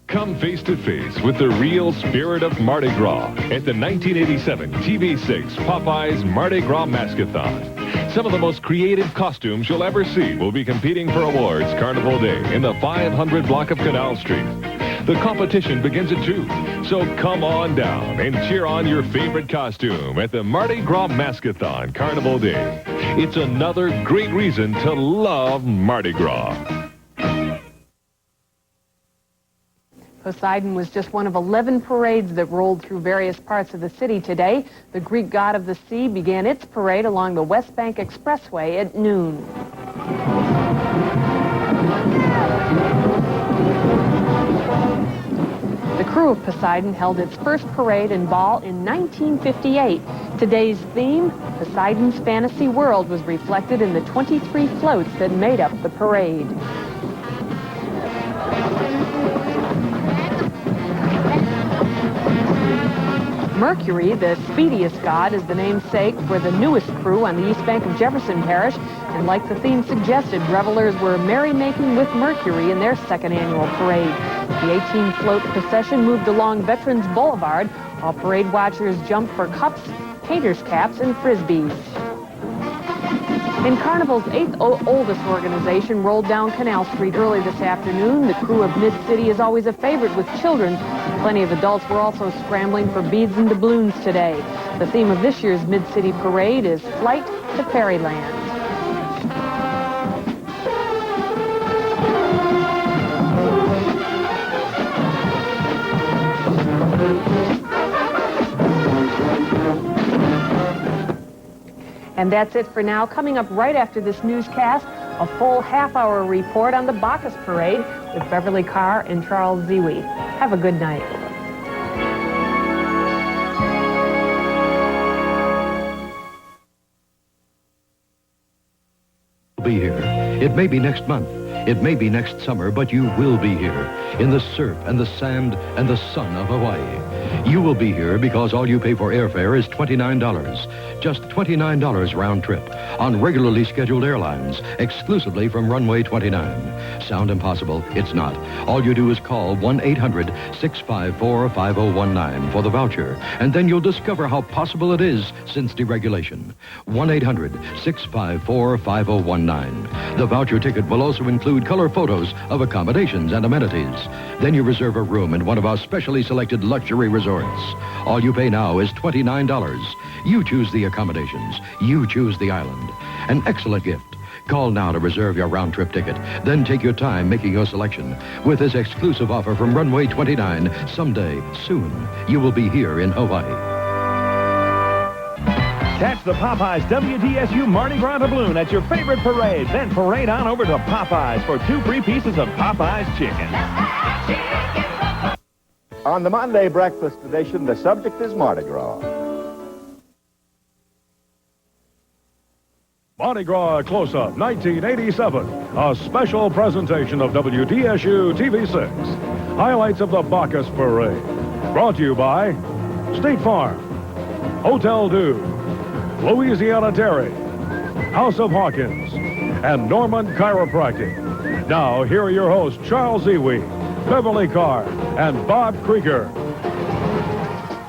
Come face to face with the real spirit of Mardi Gras at the 1987 TV6 Popeyes Mardi Gras Mask-a-thon. Some of the most creative costumes you'll ever see will be competing for awards Carnival Day in the 500 block of Canal Street. The competition begins at 2, so come on down and cheer on your favorite costume at the Mardi Gras Mask-a-thon Carnival Day. It's another great reason to love Mardi Gras. Poseidon was just one of 11 parades that rolled through various parts of the city today. The Greek god of the sea began its parade along the West Bank Expressway at noon. The crew of Poseidon held its first parade and ball in 1958. Today's theme, Poseidon's Fantasy World, was reflected in the 23 floats that made up the parade. Mercury, the speediest god, is the namesake for the newest crew on the east bank of Jefferson Parish. And like the theme suggested, revelers were merrymaking with Mercury in their second annual parade. The 18-float procession moved along Veterans Boulevard, while parade watchers jumped for cups, painters' caps, and frisbees. And Carnival's 8th oldest organization rolled down Canal Street early this afternoon. The crew of Mid-City is always a favorite with children. Plenty of adults were also scrambling for beads and doubloons today. The theme of this year's Mid-City Parade is Flight to Fairyland. And that's it for now. Coming up right after this newscast, a full half-hour report on the Bacchus Parade with Beverly Carr and Charles Ziwi. Have a good night. Be here. It may be next month. It may be next summer, but you will be here in the surf and the sand and the sun of Hawaii. You will be here because all you pay for airfare is $29. Just $29 round trip on regularly scheduled airlines, exclusively from runway 29. Sound impossible? It's not. All you do is call 1-800-654-5019 for the voucher, and then you'll discover how possible it is since deregulation. 1-800-654-5019. The voucher ticket will also include color photos of accommodations and amenities. Then you reserve a room in one of our specially selected luxury resorts. All you pay now is $29. You choose the accommodations. You choose the island. An excellent gift. Call now to reserve your round-trip ticket. Then take your time making your selection. With this exclusive offer from Runway 29, someday, soon, you will be here in Hawaii. Catch the Popeyes WDSU Mardi Gras doubloon at your favorite parade. Then parade on over to Popeyes for 2 free pieces of Popeyes chicken. On the Monday breakfast edition, the subject is Mardi Gras. Mardi Gras Close-Up 1987, a special presentation of WDSU TV6. Highlights of the Bacchus Parade. Brought to you by State Farm, Hotel Dew, Louisiana Dairy, House of Hawkins, and Norman Chiropractic. Now, here are your hosts, Charles Ziwi, Beverly Carr, and Bob Krieger.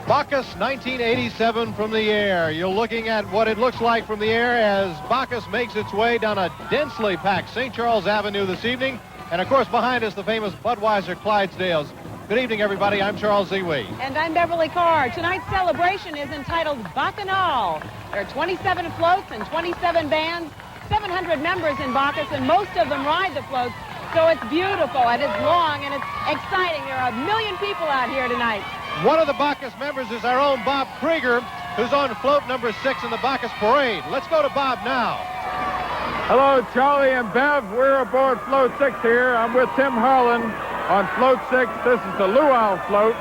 Bacchus 1987 from the air. You're looking at what it looks like from the air as Bacchus makes its way down a densely packed St. Charles Avenue this evening. And, of course, behind us, the famous Budweiser Clydesdales. Good evening, everybody. I'm Charles Ziwi. And I'm Beverly Carr. Tonight's celebration is entitled Bacchanal. There are 27 floats and 27 bands, 700 members in Bacchus, and most of them ride the floats. So it's beautiful, and it's long, and it's exciting. There are 1 million people out here tonight. One of the Bacchus members is our own Bob Krieger, who's on float number 6 in the Bacchus Parade. Let's go to Bob now. Hello, Charlie and Bev. We're aboard float 6 here. I'm with Tim Harlan on float 6. This is the Luau float,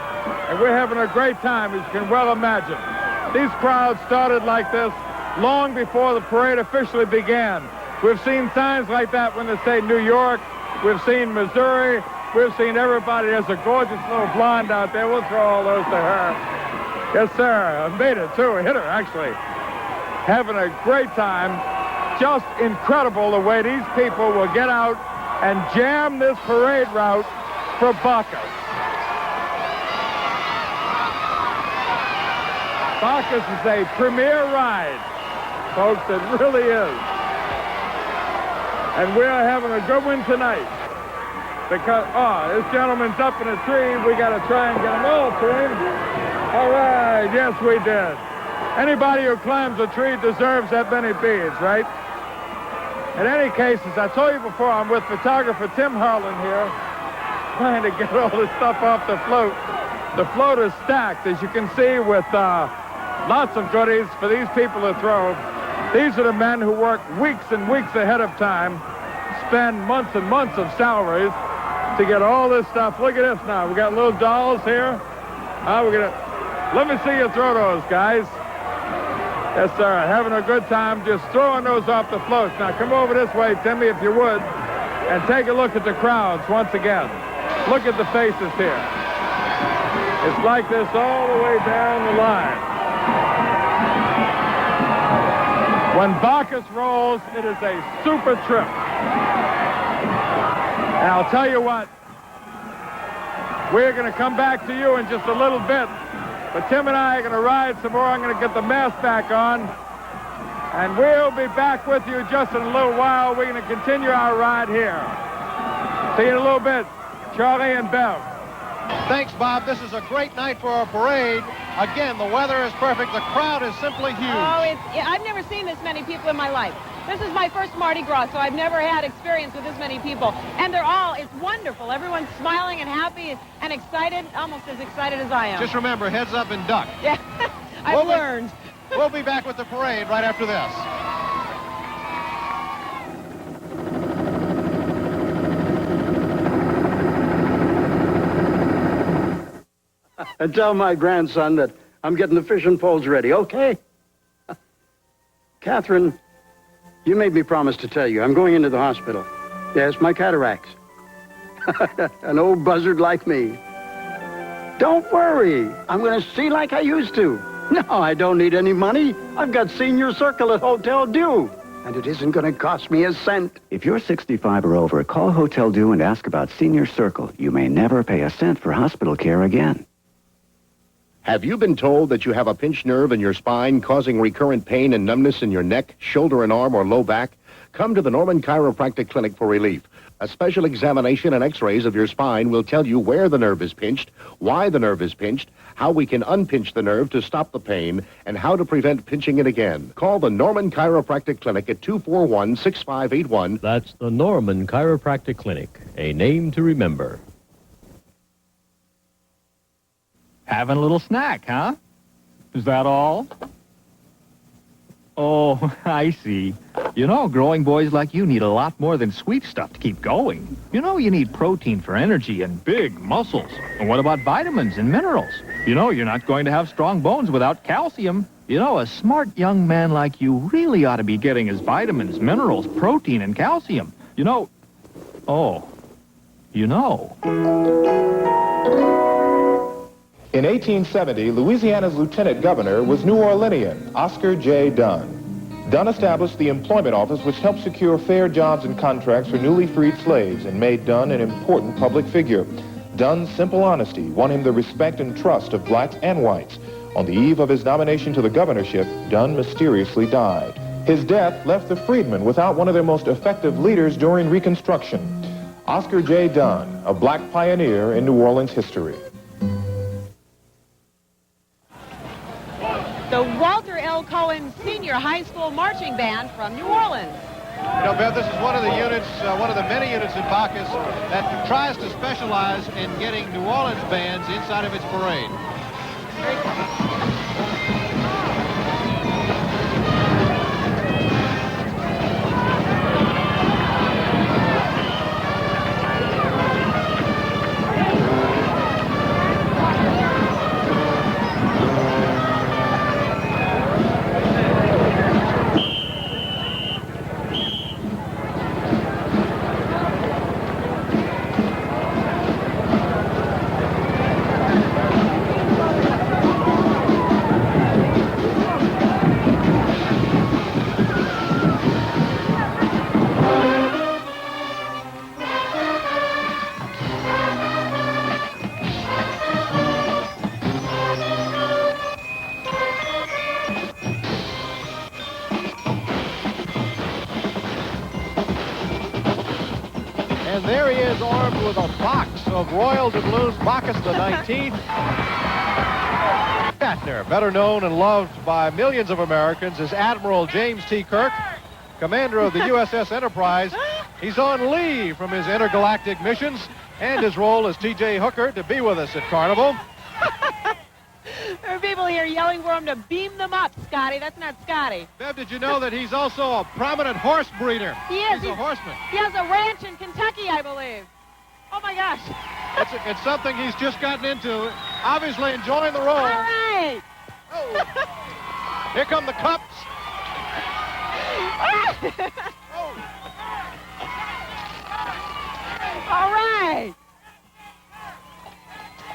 and we're having a great time, as you can well imagine. These crowds started like this long before the parade officially began. We've seen signs like that when they say New York. We've seen Missouri. We've seen everybody. There's a gorgeous little blonde out there. We'll throw all those to her. Yes, sir. I made it, too. I hit her, actually. Having a great time. Just incredible the way these people will get out and jam this parade route for Bacchus. Bacchus is a premier ride, folks. It really is. And we're having a good one tonight. Because, this gentleman's up in a tree. We got to try and get him all to him. All right, yes, we did. Anybody who climbs a tree deserves that many beads, right? In any case, as I told you before, I'm with photographer Tim Harlan here, trying to get all this stuff off the float. The float is stacked, as you can see, with lots of goodies for these people to throw. These are the men who work weeks and weeks ahead of time, spend months and months of salaries to get all this stuff. Look at this now. We got little dolls here. Let me see you throw those, guys. Yes, sir. Having a good time just throwing those off the floats. Now, come over this way, Timmy, if you would, and take a look at the crowds once again. Look at the faces here. It's like this all the way down the line. When Bacchus rolls, it is a super trip. And I'll tell you what, we're going to come back to you in just a little bit. But Tim and I are going to ride some more. I'm going to get the mask back on. And we'll be back with you just in a little while. We're going to continue our ride here. See you in a little bit. Charlie and Bev. Thanks, Bob. This is a great night for a parade. Again, the weather is perfect. The crowd is simply huge. I've never seen this many people in my life. This is my first Mardi Gras, so I've never had experience with this many people. And it's wonderful. Everyone's smiling and happy and excited, almost as excited as I am. Just remember, heads up and duck. Yeah, I've learned. We'll be back with the parade right after this. And tell my grandson that I'm getting the fishing poles ready, okay? Catherine, you made me promise to tell you. I'm going into the hospital. Yes, my cataracts. An old buzzard like me. Don't worry. I'm going to see like I used to. No, I don't need any money. I've got Senior Circle at Hotel Dew. And it isn't going to cost me a cent. If you're 65 or over, call Hotel Dew and ask about Senior Circle. You may never pay a cent for hospital care again. Have you been told that you have a pinched nerve in your spine causing recurrent pain and numbness in your neck, shoulder and arm, or low back? Come to the Norman Chiropractic Clinic for relief. A special examination and x-rays of your spine will tell you where the nerve is pinched, why the nerve is pinched, how we can unpinch the nerve to stop the pain, and how to prevent pinching it again. Call the Norman Chiropractic Clinic at 241-6581. That's the Norman Chiropractic Clinic, a name to remember. Having a little snack, huh? Is that all? Oh, I see. You know, growing boys like you need a lot more than sweet stuff to keep going. You know, you need protein for energy and big muscles. And what about vitamins and minerals? You know, you're not going to have strong bones without calcium. You know, a smart young man like you really ought to be getting his vitamins, minerals, protein, and calcium. You know... Oh, you know... In 1870, Louisiana's lieutenant governor was New Orleanian Oscar J. Dunn. Dunn established the employment office which helped secure fair jobs and contracts for newly freed slaves and made Dunn an important public figure. Dunn's simple honesty won him the respect and trust of blacks and whites. On the eve of his nomination to the governorship, Dunn mysteriously died. His death left the freedmen without one of their most effective leaders during Reconstruction. Oscar J. Dunn, a black pioneer in New Orleans history. The Walter L. Cohen Senior High School Marching Band from New Orleans. You know, Bev, this is one of the units, one of the many units in Bacchus that tries to specialize in getting New Orleans bands inside of its parade. Very cool. is armed with a box of royal doubloons. Bacchus the 19th. Shatner, better known and loved by millions of Americans, is Admiral James T. Kirk, commander of the USS Enterprise. He's on leave from his intergalactic missions and his role as T.J. Hooker to be with us at Carnival. There are people here yelling for him to beam them up, Scotty. That's not Scotty. Bev, did you know that he's also a prominent horse breeder? He is. He's a horseman. He has a ranch in Kentucky, I believe. Oh, my gosh. It's something he's just gotten into. Obviously enjoying the role. All right. Oh. Here come the cups. Oh. All right.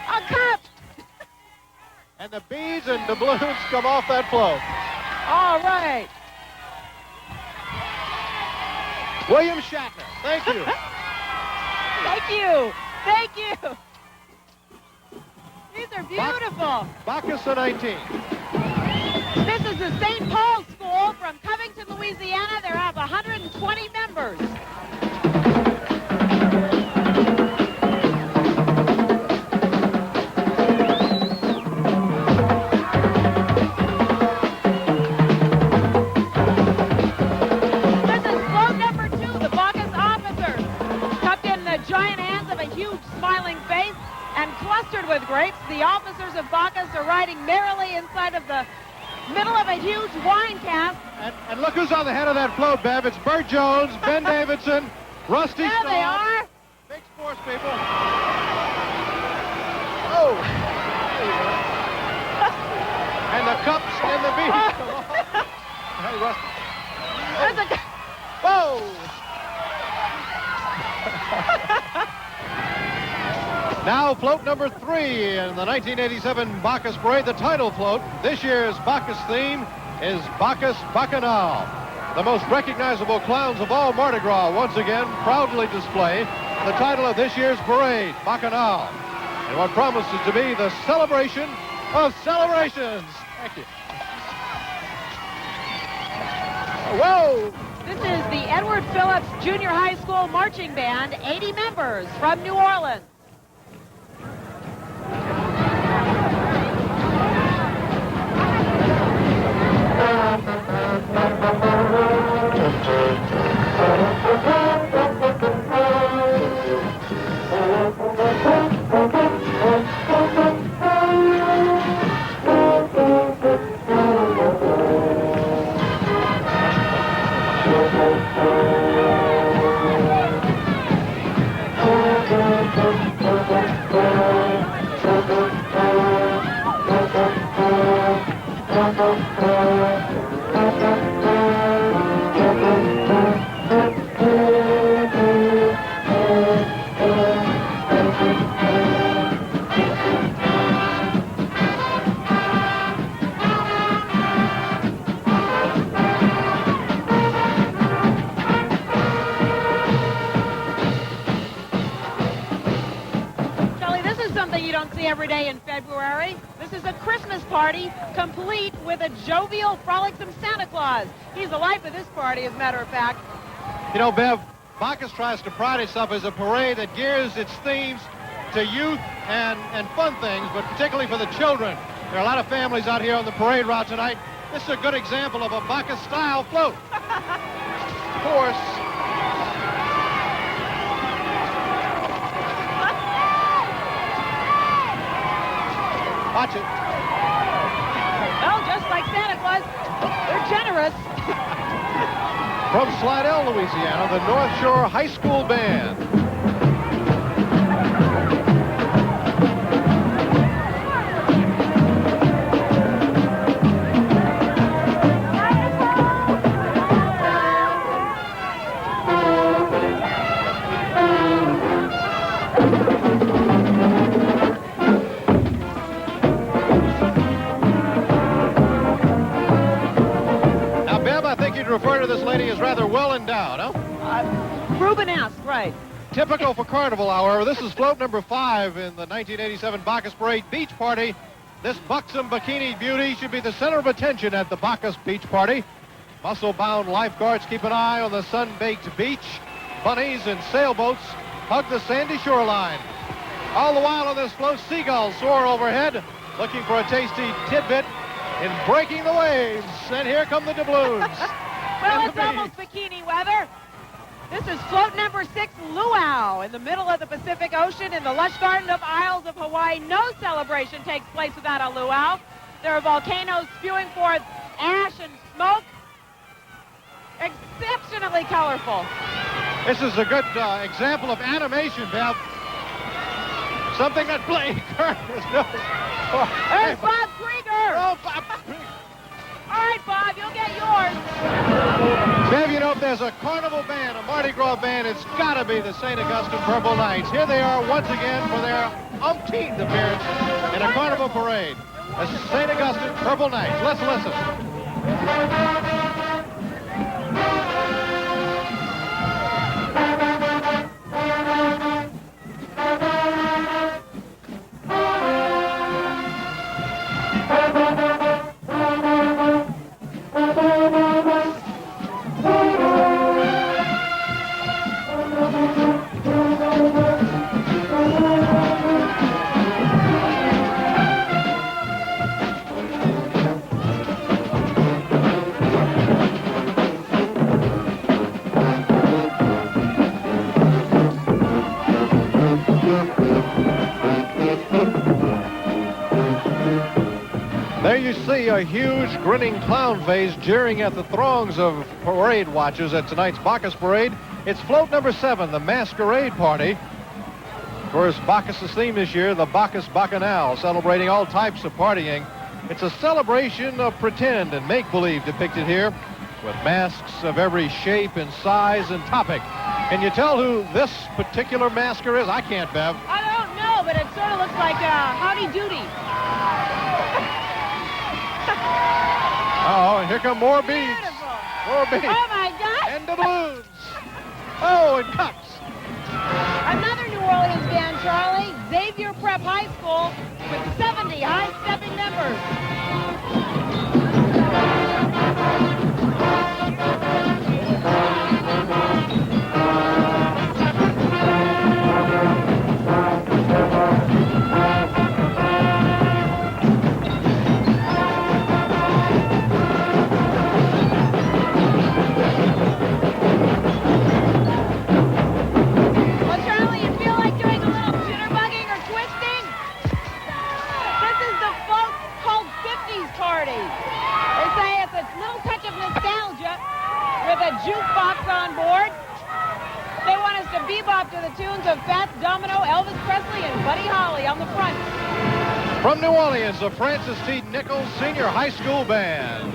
A cup. And the beads and doubloons come off that float. All right. William Shatner, thank you. Thank you. Thank you. These are beautiful. Bacchus the 19th. This is the St. Paul School from Covington, Louisiana. They have 120 members. This is float number 2, the Bacchus officers. Tucked in the giant hands of a huge smiling face and clustered with grapes, the officers of Bacchus are riding merrily inside of the middle of a huge wine cask. And look who's on the head of that float, Bev. It's Bert Jones, Ben Davidson, Rusty There Stone. they are. Big sports people. Oh. And the cups and the beads come off. Hey, Rusty. There's a... Whoa. Now float number 3 in the 1987 Bacchus Parade, the title float. This year's Bacchus theme is Bacchus Bacchanal. The most recognizable clowns of all Mardi Gras once again proudly display the title of this year's parade, Bacchanal, and what promises to be the celebration of celebrations. Thank you. Whoa! This is the Edward Phillips Junior High School Marching Band, 80 members from New Orleans. Every day in February. This is a Christmas party complete with a jovial, frolicsome Santa Claus. He's the life of this party, as a matter of fact. You know, Bev, Bacchus tries to pride itself as a parade that gears its themes to youth and fun things, but particularly for the children. There are a lot of families out here on the parade route tonight. This is a good example of a Bacchus-style float. Of course, watch it. Well, just like Santa Claus, they're generous. From Slidell, Louisiana, the North Shore High School Band. Refer to this lady as rather well endowed, huh? Rubenesque, right. Typical for Carnival, however, this is float number 5 in the 1987 Bacchus Parade Beach Party. This buxom bikini beauty should be the center of attention at the Bacchus Beach Party. Muscle-bound lifeguards keep an eye on the sun-baked beach. Bunnies and sailboats hug the sandy shoreline. All the while on this float, seagulls soar overhead, looking for a tasty tidbit in breaking the waves. And here come the doubloons. Well, it's almost bikini weather. This is float number 6, Luau, in the middle of the Pacific Ocean in the lush garden of Isles of Hawaii. No celebration takes place without a luau. There are volcanoes spewing forth ash and smoke. Exceptionally colorful. This is a good example of animation, Bev. Something that Blake Curtis knows. There's Bob Krieger. Oh, Bob Krieger. All right, Bob, you'll get yours. Bev, you know, if there's a carnival band, a Mardi Gras band, it's got to be the St. Augustine Purple Knights. Here they are once again for their umpteenth appearance in a carnival parade. The St. Augustine Purple Knights. Let's listen. There you see a huge grinning clown face jeering at the throngs of parade watchers at tonight's Bacchus Parade. It's float number 7, the Masquerade Party. Of course, Bacchus' theme this year, the Bacchus Bacchanal, celebrating all types of partying. It's a celebration of pretend and make-believe depicted here with masks of every shape and size and topic. Can you tell who this particular masker is? I can't, Bev. I don't know, but it sort of looks like Howdy Doody. Oh, and here come more beads. Beautiful. More beads. Oh, my gosh. And doubloons. Oh, and cups. Another New Orleans band, Charlie, Xavier Prep High School, with 70 high-stepping members. Jukebox on board. They want us to bebop to the tunes of Fats Domino, Elvis Presley, and Buddy Holly on the front. From New Orleans, the Francis T. Nichols Senior High School Band.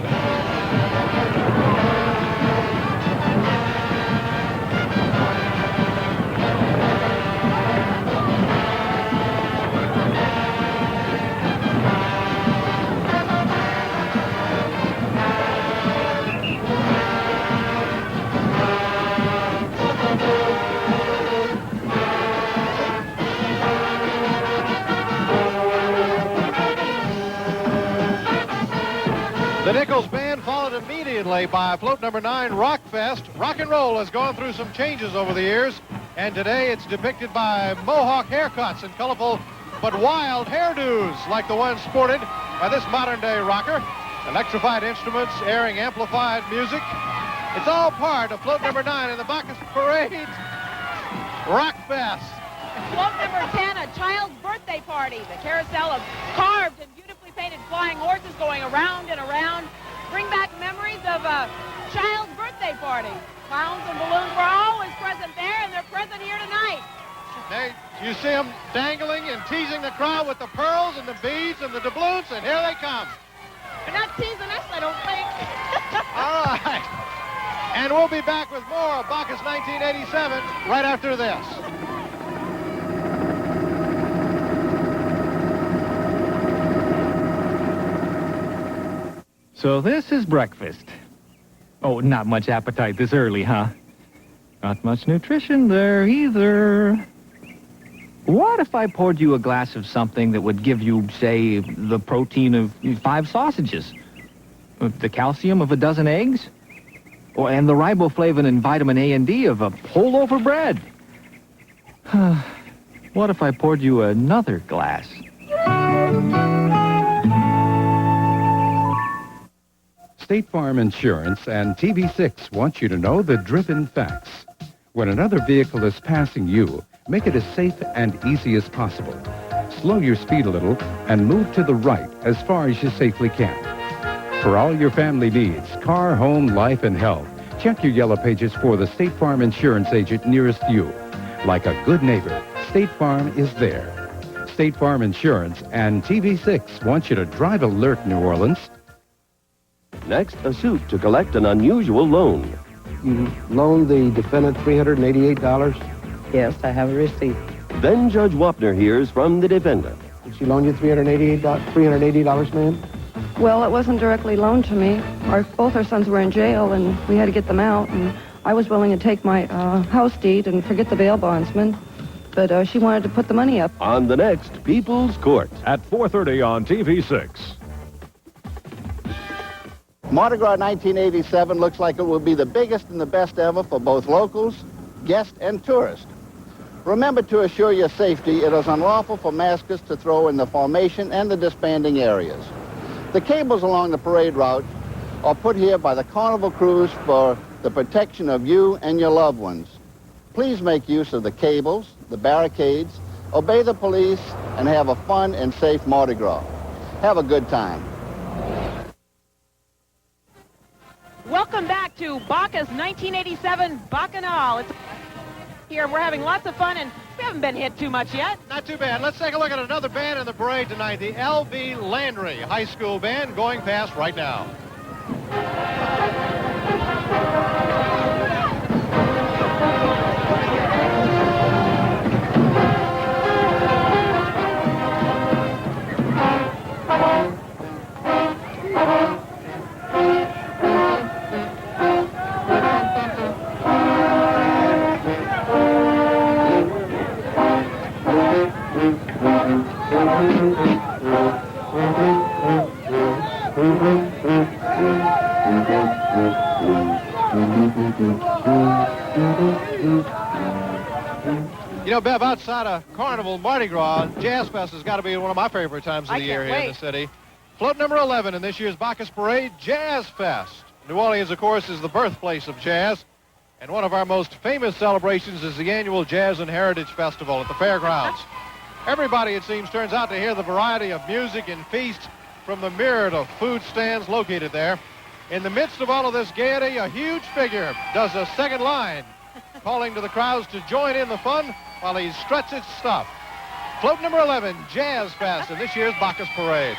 The Nichols Band followed immediately by float number 9, Rockfest. Rock and roll has gone through some changes over the years, and today it's depicted by mohawk haircuts and colorful but wild hairdos like the ones sported by this modern-day rocker. Electrified instruments airing amplified music. It's all part of float number 9 in the Bacchus Parade, Rockfest. Float number 10, a child's birthday party. The carousel of carved and beautifully painted flying horses going around and around bring back memories of a child's birthday party. Clowns and balloons were always present there, and they're present here tonight. You see them dangling and teasing the crowd with the pearls and the beads and the doubloons, and here they come. They're not teasing us, I don't think. All right. And we'll be back with more of Bacchus 1987 right after this. So this is breakfast. Oh, not much appetite this early, huh? Not much nutrition there either. What if I poured you a glass of something that would give you, say, the protein of 5 sausages? The calcium of a dozen eggs? And the riboflavin and vitamin A and D of a whole loaf of bread? What if I poured you another glass? State Farm Insurance and TV6 want you to know the driven facts. When another vehicle is passing you, make it as safe and easy as possible. Slow your speed a little and move to the right as far as you safely can. For all your family needs, car, home, life, and health, check your yellow pages for the State Farm Insurance agent nearest you. Like a good neighbor, State Farm is there. State Farm Insurance and TV6 want you to drive alert, New Orleans. Next, a suit to collect an unusual loan. You loaned the defendant $388? Yes, I have a receipt. Then Judge Wapner hears from the defendant. Did she loan you $380, ma'am? Well, it wasn't directly loaned to me. Both our sons were in jail, and we had to get them out, and I was willing to take my house deed and forget the bail bondsman, but she wanted to put the money up. On the next People's Court. At 4:30 on TV6. Mardi Gras 1987 looks like it will be the biggest and the best ever for both locals, guests, and tourists. Remember to assure your safety, it is unlawful for maskers to throw in the formation and the disbanding areas. The cables along the parade route are put here by the carnival crews for the protection of you and your loved ones. Please make use of the cables, the barricades, obey the police, and have a fun and safe Mardi Gras. Have a good time. Welcome back to Bacchus 1987 Bacchanal. It's here. We're having lots of fun, and we haven't been hit too much yet. Not too bad. Let's take a look at another band in the parade tonight, the L.V. Landry High School Band, going past right now. You know, Bev, outside of Carnival, Mardi Gras, Jazz Fest has got to be one of my favorite times of the year here in the city. Float number 11 in this year's Bacchus Parade, Jazz Fest. New Orleans, of course, is the birthplace of jazz, and one of our most famous celebrations is the annual Jazz and Heritage Festival at the fairgrounds. Everybody, it seems, turns out to hear the variety of music and feast from the myriad of food stands located there. In the midst of all of this gaiety, a huge figure does a second line, calling to the crowds to join in the fun while he struts his stuff. Float number 11, Jazz Fest, in this year's Bacchus Parade.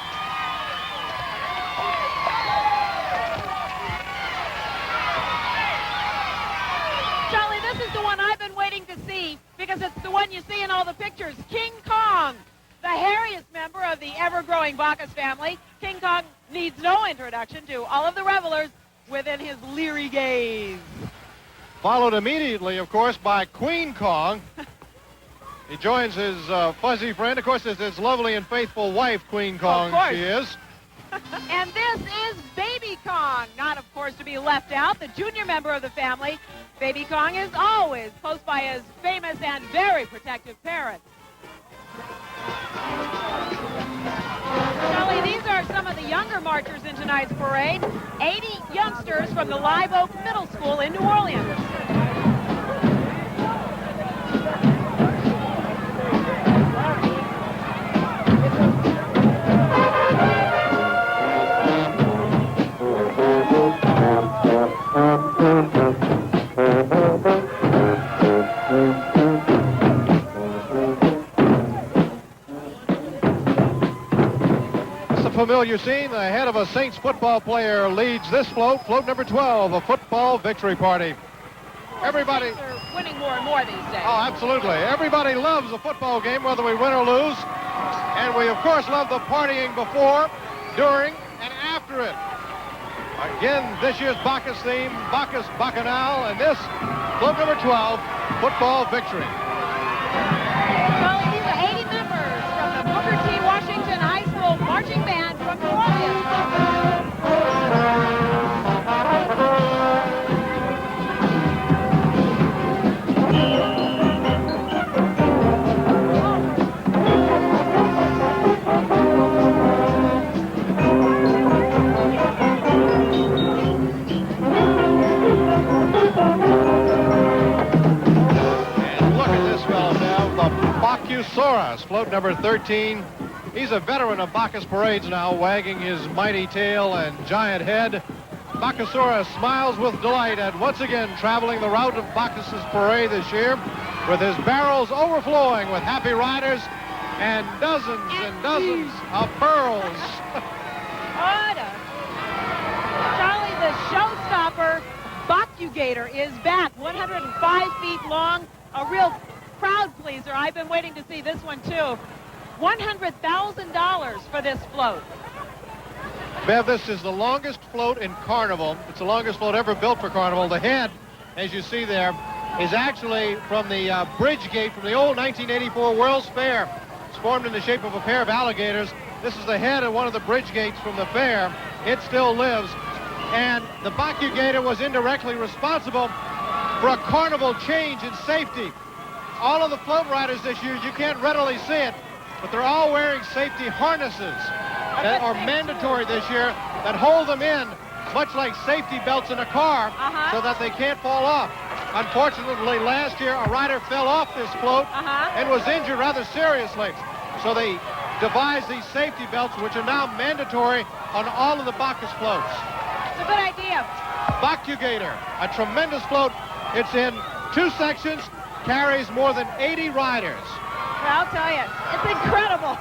Charlie, this is the one I've been waiting to see because it's the one you see in all the pictures. King Kong, the hairiest member of the ever-growing Bacchus family. King Kong needs no introduction to all of the revelers within his leery gaze. Followed immediately, of course, by Queen Kong. He joins his fuzzy friend. Of course, it's his lovely and faithful wife, Queen Kong, she is. And this is Baby Kong, not, of course, to be left out, the junior member of the family. Baby Kong is always close by his famous and very protective parents. Charlie, these are some of the younger marchers in tonight's parade. 80 youngsters from the Live Oak Middle School in New Orleans. Familiar scene. The head of a Saints football player leads this float. Float number 12, a football victory party. Everybody are winning more and more these days. Oh, absolutely. Everybody loves a football game, whether we win or lose. And we, of course, love the partying before, during, and after it. Again, this year's Bacchus theme, Bacchus Bacchanal, and this, float number 12, football victory. Charlie, these are 80 members from the Booker T. Washington High School Marching Band from New Orleans. float number 13. He's a veteran of Bacchus parades now, wagging his mighty tail and giant head. Bacchusaurus smiles with delight at once again traveling the route of Bacchus's parade this year with his barrels overflowing with happy riders and dozens of pearls. Charlie, the showstopper Bacchugator is back, 105 feet long, a real crowd pleaser. I've been waiting to see this one too. $100,000 for this float. Bev, this is the longest float in Carnival. It's the longest float ever built for Carnival. The head, as you see there, is actually from the bridge gate from the old 1984 World's Fair. It's formed in the shape of a pair of alligators. This is the head of one of the bridge gates from the fair. It still lives. And the Bacchugator was indirectly responsible for a Carnival change in safety. All of the float riders this year, you can't readily see it, but they're all wearing safety harnesses that are mandatory this year that hold them in, much like safety belts in a car, so that they can't fall off. Unfortunately, last year, a rider fell off this float and was injured rather seriously. So they devised these safety belts, which are now mandatory on all of the Bacchus floats. It's a good idea. Bacchugator, a tremendous float. It's in 2 sections, carries more than 80 riders. I'll tell you, it's incredible.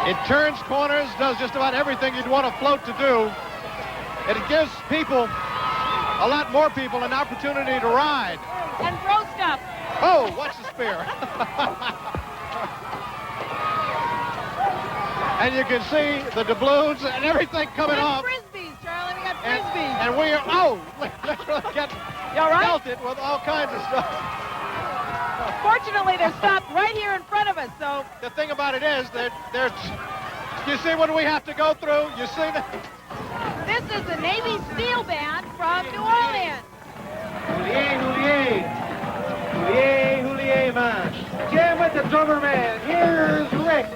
It turns corners, does just about everything you'd want a float to do. And it gives people, a lot more people, an opportunity to ride. And throw stuff. Oh, watch the spear. And you can see the doubloons and everything coming off. Frisbees, Charlie, we got frisbees. And we are, literally get pelted with all kinds of stuff. Fortunately, they're stopped right here in front of us, so. The thing about it is that you see what we have to go through? You see that? This is the Navy SEAL Band from New Orleans. Houlier, man. Jam with the drummer man. Here's Rick.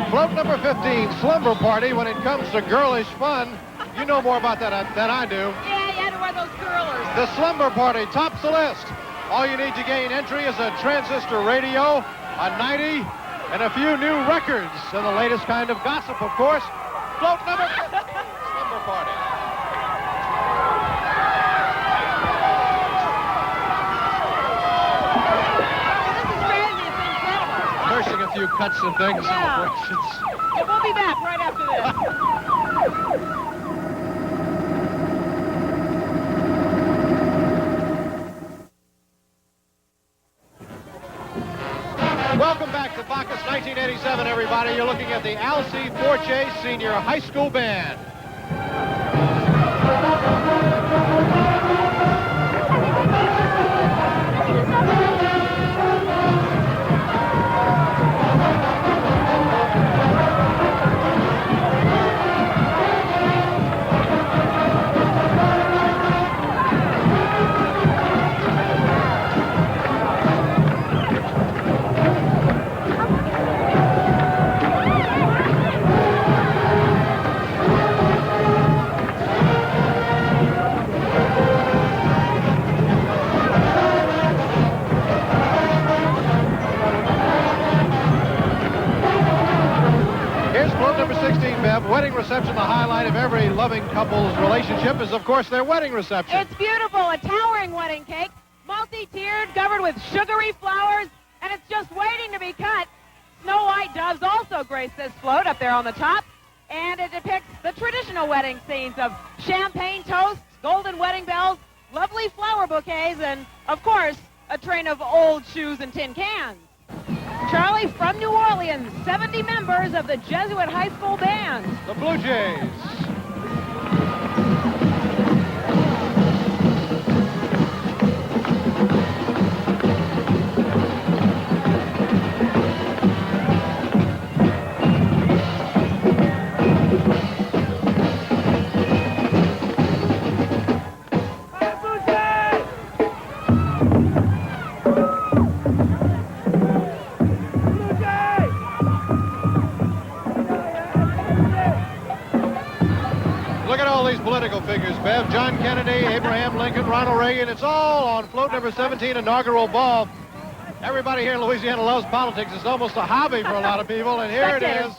Float number 15, Slumber Party. When it comes to girlish fun, you know more about that than I do. Yeah, you had to wear those curlers. The Slumber Party tops the list. All you need to gain entry is a transistor radio, a 90, and a few new records. And the latest kind of gossip, of course. Float number Slumber Party. This is crazy. It's incredible. Nursing a few cuts and things. Yeah. We'll be back right after this. Welcome back to Bacchus 1987, everybody. You're looking at the Alcee Forche Senior High School Band. Wedding reception, the highlight of every loving couple's relationship is, of course, their wedding reception. It's beautiful, a towering wedding cake, multi-tiered, covered with sugary flowers, and it's just waiting to be cut. Snow White doves also grace this float up there on the top, and it depicts the traditional wedding scenes of champagne toasts, golden wedding bells, lovely flower bouquets, and, of course, a train of old shoes and tin cans. Charlie, from New Orleans, 70 members of the Jesuit High School Band. The Blue Jays. Ronald Reagan. It's all on float number 17, inaugural ball. Everybody here in Louisiana loves politics. It's almost a hobby for a lot of people. And here it is,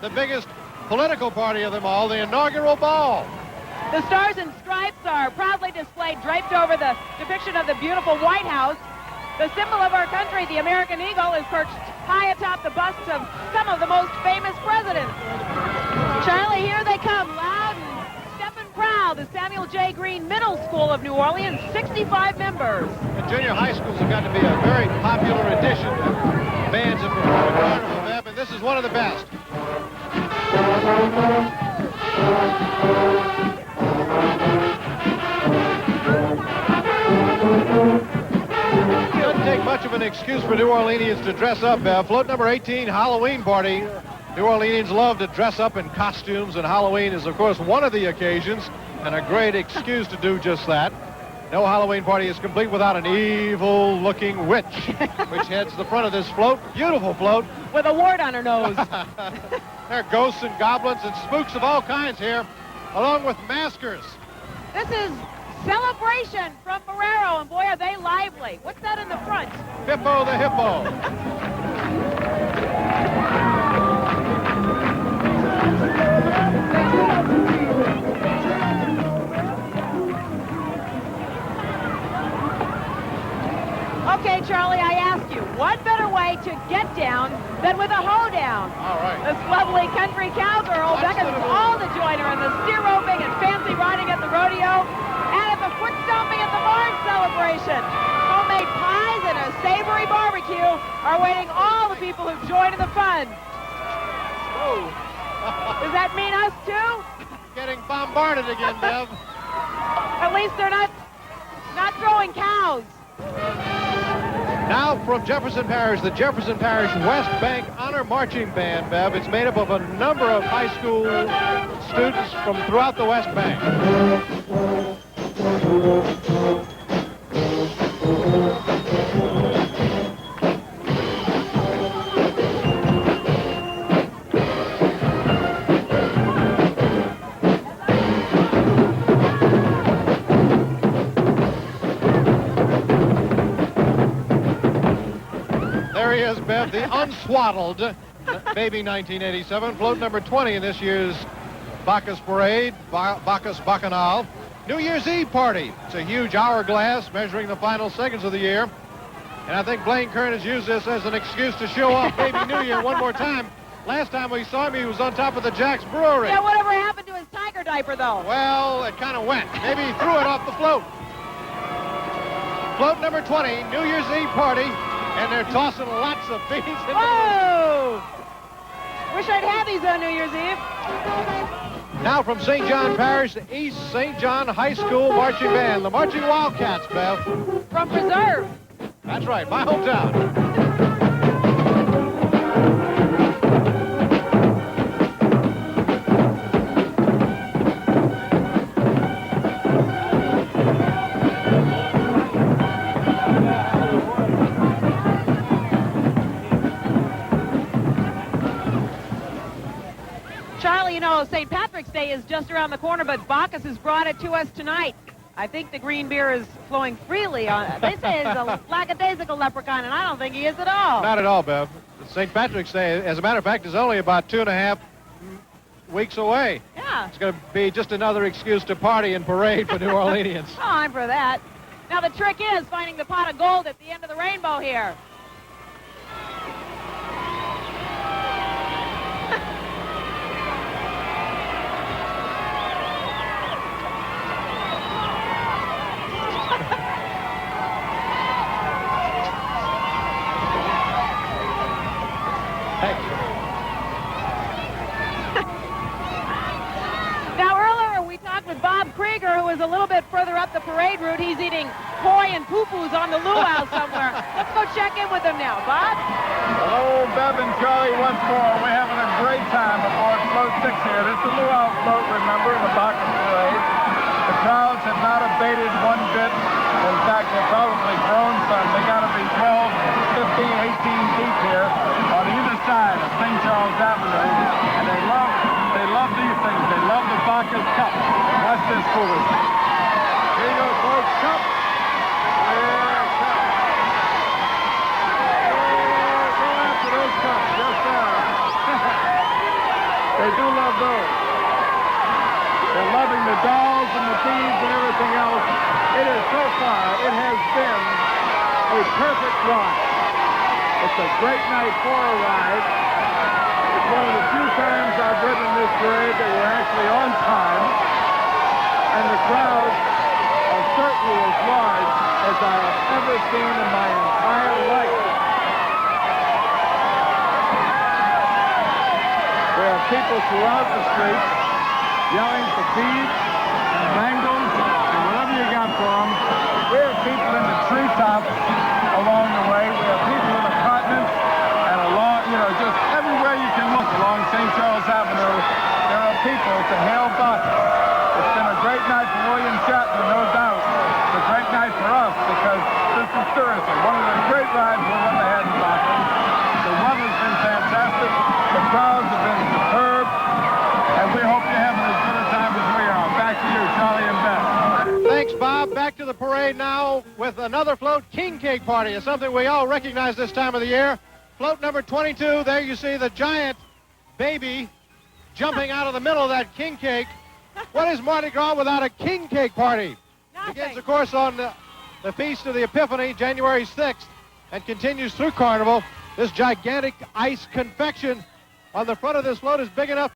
the biggest political party of them all, the inaugural ball. The stars and stripes are proudly displayed, draped over the depiction of the beautiful White House. The symbol of our country, the American eagle, is perched high atop the busts of some of the most famous presidents. Charlie, here they come, loud and stepping proud. The Samuel J. Green Middle School of New Orleans, 65 members. The junior high schools have got to be a very popular addition to bands that perform at Carnival, Bev, and this is one of the best. It doesn't take much of an excuse for New Orleanians to dress up, Bev. Float number 18, Halloween party. New Orleanians love to dress up in costumes, and Halloween is, of course, one of the occasions, and a great excuse to do just that. No Halloween party is complete without an evil-looking witch, which heads the front of this float. Beautiful float. With a wart on her nose. There are ghosts and goblins and spooks of all kinds here, along with maskers. This is Celebration from Marrero, and boy, are they lively. What's that in the front? Hippo the Hippo. Okay, Charlie, I ask you, what better way to get down than with a hoedown? All right. This lovely country cowgirl beckons all to join her in the steer roping and fancy riding at the rodeo and at the foot stomping at the barn celebration. Homemade pies and a savory barbecue are awaiting all the people who join in the fun. Whoa. Does that mean us too? Getting bombarded again, Bev. At least they're not throwing cows. Now from Jefferson Parish, the Jefferson Parish West Bank Honor Marching Band, Bev. It's made up of a number of high school students from throughout the West Bank. There he is, Bev, the unswaddled baby 1987, float number 20 in this year's Bacchus Parade, Bacchus Bacchanal. New Year's Eve party. It's a huge hourglass measuring the final seconds of the year. And I think Blaine Kern has used this as an excuse to show off Baby New Year one more time. Last time we saw him, he was on top of the Jack's Brewery. Yeah, whatever happened to his tiger diaper, though? Well, it kind of went. Maybe he threw it off the float. Float number 20, New Year's Eve party. And they're tossing lots of beans into Whoa! Wish I'd had these on New Year's Eve. Now from St. John Parish, the East St. John High School Marching Band, the Marching Wildcats, Bev. From Preserve. That's right, my hometown. Charlie, you know, St. Patrick's Day is just around the corner, but Bacchus has brought it to us tonight. I think the green beer is flowing freely on it. They say he's a lackadaisical leprechaun, and I don't think he is at all. Not at all, Bev. St. Patrick's Day, as a matter of fact, is only about 2.5 weeks away. Yeah. It's going to be just another excuse to party and parade for New Orleanians. Oh, I'm for that. Now, the trick is finding the pot of gold at the end of the rainbow here. Who is a little bit further up the parade route. He's eating koi and poo-poos on the luau somewhere. Let's go check in with him now. Bob? Hello, Bev and Charlie once more. We're having a great time aboard Float 6 here. This is the luau float, remember, in the Bacchus Parade. The crowds have not abated one bit. In fact, they've probably grown some. They got to be 12, 15, 18 deep here on either side of St. Charles Avenue. And they love these things. They love the Bacchus Cup. Watch this foolishness. Here you go, folks. Cup. Go after those cups. Yes, sir. They do love those. They're loving the dolls and the beads and everything else. It is so far, it has been a perfect ride. It's a great night for a ride. It's one of the few times I've ridden this parade that we're actually on time. And the crowds are certainly as large as I have ever seen in my entire life. We have people throughout the streets yelling for beads and bangles and whatever you got for them. We have people in the treetops along the way. We have people in the continents and along, just everywhere you can look along St. Charles Avenue, there are people to hail Bacchus. It's been a great night for William Shatner, no doubt. It's a great night for us because this is Thursday, one of the great rides we've ever had in Bacchus. The weather's been fantastic. The crowds have been superb. And we hope you're having as good a time as we are. Back to you, Charlie and Ben. Thanks, Bob. Back to the parade now with another float. King Cake Party is something we all recognize this time of the year. Float number 22. There you see the giant baby jumping out of the middle of that king cake. What is Mardi Gras without a king cake party? Nothing. Begins, of course, on the Feast of the Epiphany, January 6th, and continues through Carnival. This gigantic ice confection on the front of this float is big enough